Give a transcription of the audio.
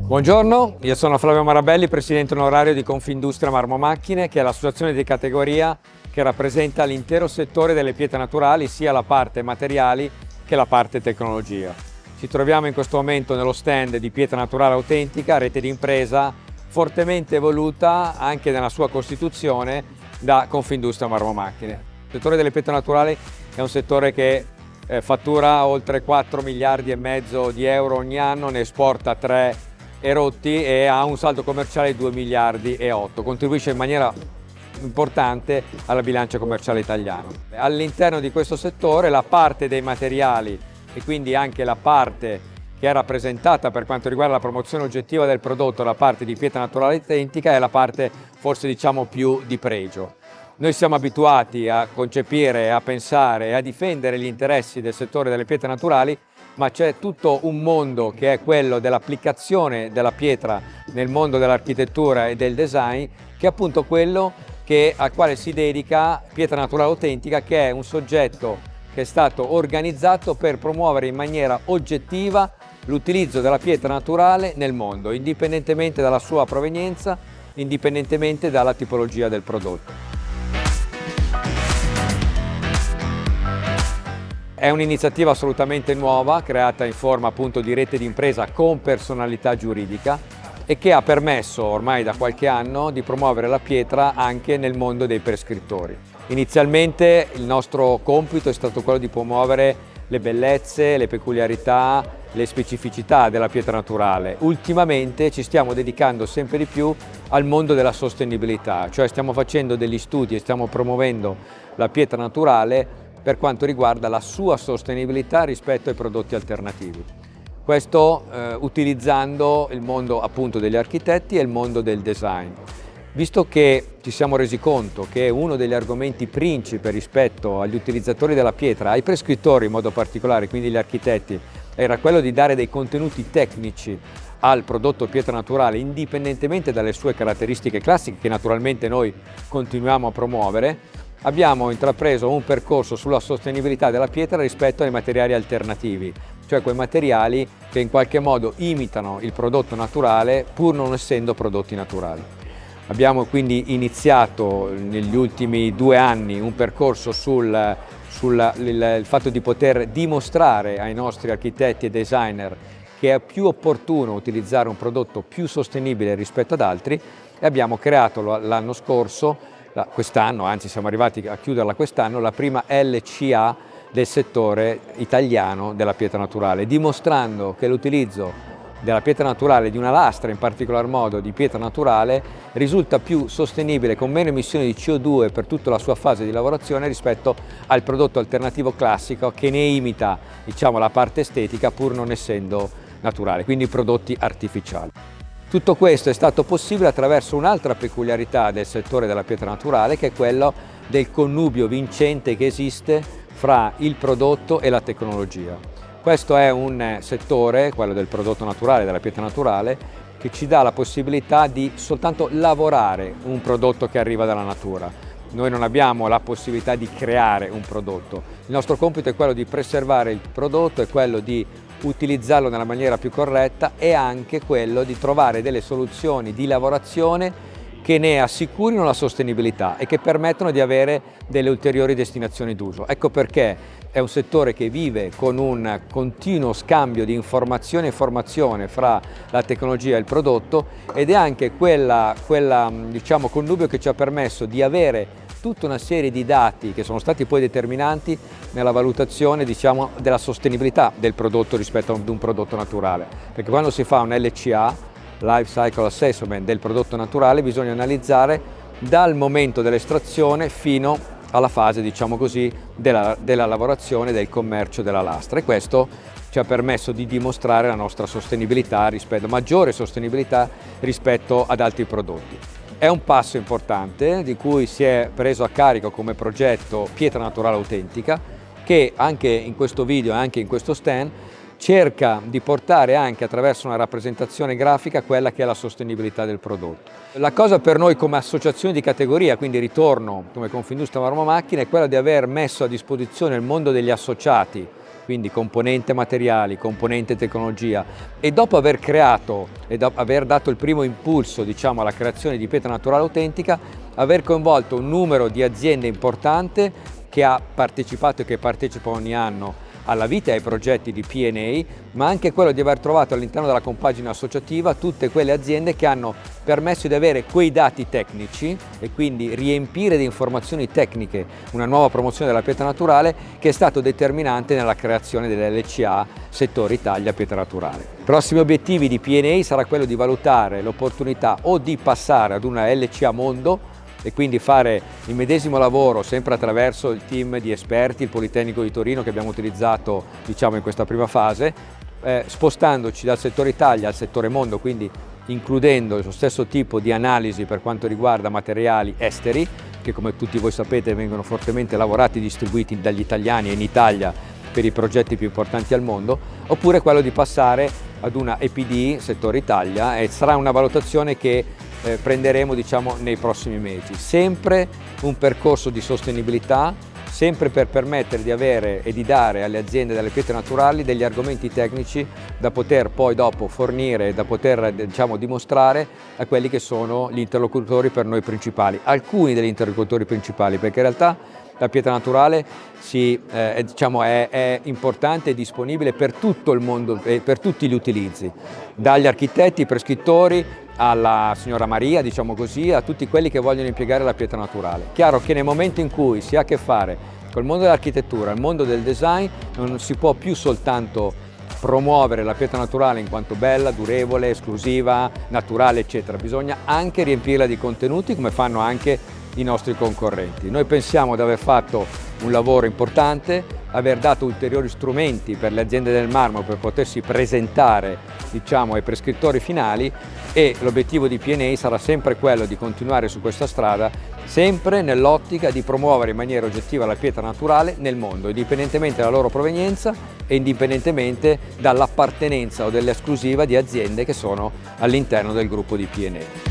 Buongiorno, io sono Flavio Marabelli, presidente onorario di Confindustria Marmo Macchine, che è l'associazione di categoria che rappresenta l'intero settore delle pietre naturali, sia la parte materiali che la parte tecnologia. Ci troviamo in questo momento nello stand di pietra naturale autentica, rete di impresa fortemente evoluta anche nella sua costituzione da Confindustria Marmo Macchine. Il settore delle pietre naturali è un settore che fattura oltre 4 miliardi e mezzo di euro ogni anno, ne esporta 3 erotti e ha un saldo commerciale di 2 miliardi e 8, contribuisce in maniera importante alla bilancia commerciale italiana. All'interno di questo settore la parte dei materiali e quindi anche la parte che è rappresentata per quanto riguarda la promozione oggettiva del prodotto, la parte di pietra naturale autentica, è la parte forse diciamo più di pregio. Noi siamo abituati a concepire, a pensare e a difendere gli interessi del settore delle pietre naturali, ma c'è tutto un mondo che è quello dell'applicazione della pietra nel mondo dell'architettura e del design, che è appunto quello al quale si dedica Pietra Naturale Autentica, che è un soggetto che è stato organizzato per promuovere in maniera oggettiva l'utilizzo della pietra naturale nel mondo, indipendentemente dalla sua provenienza, indipendentemente dalla tipologia del prodotto. È un'iniziativa assolutamente nuova, creata in forma appunto di rete di impresa con personalità giuridica e che ha permesso ormai da qualche anno di promuovere la pietra anche nel mondo dei prescrittori. Inizialmente il nostro compito è stato quello di promuovere le bellezze, le peculiarità, le specificità della pietra naturale. Ultimamente ci stiamo dedicando sempre di più al mondo della sostenibilità, cioè stiamo facendo degli studi e stiamo promuovendo la pietra naturale per quanto riguarda la sua sostenibilità rispetto ai prodotti alternativi. Questo utilizzando il mondo appunto degli architetti e il mondo del design. Visto che ci siamo resi conto che uno degli argomenti principi rispetto agli utilizzatori della pietra, ai prescrittori in modo particolare, quindi gli architetti, era quello di dare dei contenuti tecnici al prodotto pietra naturale indipendentemente dalle sue caratteristiche classiche, che naturalmente noi continuiamo a promuovere, abbiamo intrapreso un percorso sulla sostenibilità della pietra rispetto ai materiali alternativi, cioè quei materiali che in qualche modo imitano il prodotto naturale pur non essendo prodotti naturali. Abbiamo quindi iniziato negli ultimi 2 anni un percorso sul fatto di poter dimostrare ai nostri architetti e designer che è più opportuno utilizzare un prodotto più sostenibile rispetto ad altri e abbiamo creato l'anno scorso, quest'anno, anzi siamo arrivati a chiuderla quest'anno, la prima LCA del settore italiano della pietra naturale, dimostrando che l'utilizzo della pietra naturale, di una lastra in particolar modo di pietra naturale, risulta più sostenibile con meno emissioni di CO2 per tutta la sua fase di lavorazione rispetto al prodotto alternativo classico che ne imita diciamo, la parte estetica pur non essendo naturale, quindi prodotti artificiali. Tutto questo è stato possibile attraverso un'altra peculiarità del settore della pietra naturale, che è quello del connubio vincente che esiste fra il prodotto e la tecnologia. Questo è un settore, quello del prodotto naturale, della pietra naturale, che ci dà la possibilità di soltanto lavorare un prodotto che arriva dalla natura. Noi non abbiamo la possibilità di creare un prodotto. Il nostro compito è quello di preservare il prodotto, è quello di utilizzarlo nella maniera più corretta e anche quello di trovare delle soluzioni di lavorazione che ne assicurino la sostenibilità e che permettono di avere delle ulteriori destinazioni d'uso. Ecco perché è un settore che vive con un continuo scambio di informazione e formazione fra la tecnologia e il prodotto ed è anche quella diciamo, connubio che ci ha permesso di avere tutta una serie di dati che sono stati poi determinanti nella valutazione diciamo, della sostenibilità del prodotto rispetto ad un prodotto naturale. Perché quando si fa un LCA, Life Cycle Assessment del prodotto naturale, bisogna analizzare dal momento dell'estrazione fino alla fase diciamo così, della lavorazione, del commercio della lastra e questo ci ha permesso di dimostrare la nostra sostenibilità maggiore sostenibilità rispetto ad altri prodotti. È un passo importante di cui si è preso a carico come progetto Pietra Naturale Autentica che anche in questo video e anche in questo stand cerca di portare anche attraverso una rappresentazione grafica quella che è la sostenibilità del prodotto. La cosa per noi come associazione di categoria, quindi ritorno come Confindustria Marmo Macchine, è quella di aver messo a disposizione il mondo degli associati quindi componente materiali, componente tecnologia, e dopo aver creato e aver dato il primo impulso, diciamo, alla creazione di pietra naturale autentica, aver coinvolto un numero di aziende importante che ha partecipato e che partecipa ogni anno alla vita e ai progetti di P&A, ma anche quello di aver trovato all'interno della compagine associativa tutte quelle aziende che hanno permesso di avere quei dati tecnici e quindi riempire di informazioni tecniche una nuova promozione della pietra naturale, che è stato determinante nella creazione dell'LCA Settore Italia Pietra Naturale. I prossimi obiettivi di P&A sarà quello di valutare l'opportunità o di passare ad una LCA Mondo e quindi fare il medesimo lavoro sempre attraverso il team di esperti, il Politecnico di Torino che abbiamo utilizzato, diciamo, in questa prima fase, spostandoci dal settore Italia al settore mondo, quindi includendo lo stesso tipo di analisi per quanto riguarda materiali esteri, che come tutti voi sapete vengono fortemente lavorati e distribuiti dagli italiani e in Italia per i progetti più importanti al mondo, oppure quello di passare ad una EPD settore Italia, e sarà una valutazione che prenderemo, diciamo, nei prossimi mesi. Sempre un percorso di sostenibilità, sempre per permettere di avere e di dare alle aziende delle pietre naturali degli argomenti tecnici da poter poi dopo fornire, da poter, diciamo, dimostrare a quelli che sono gli interlocutori per noi principali, alcuni degli interlocutori principali, perché in realtà la pietra naturale diciamo, è importante e disponibile per tutto il mondo e per tutti gli utilizzi, dagli architetti, prescrittori, alla signora Maria, diciamo così, a tutti quelli che vogliono impiegare la pietra naturale. Chiaro che nel momento in cui si ha a che fare col mondo dell'architettura, il mondo del design, non si può più soltanto promuovere la pietra naturale in quanto bella, durevole, esclusiva, naturale, eccetera. Bisogna anche riempirla di contenuti, come fanno anche i nostri concorrenti. Noi pensiamo di aver fatto un lavoro importante, aver dato ulteriori strumenti per le aziende del marmo per potersi presentare, diciamo, ai prescrittori finali, e l'obiettivo di P&A sarà sempre quello di continuare su questa strada, sempre nell'ottica di promuovere in maniera oggettiva la pietra naturale nel mondo, indipendentemente dalla loro provenienza e indipendentemente dall'appartenenza o dell'esclusiva di aziende che sono all'interno del gruppo di P&A.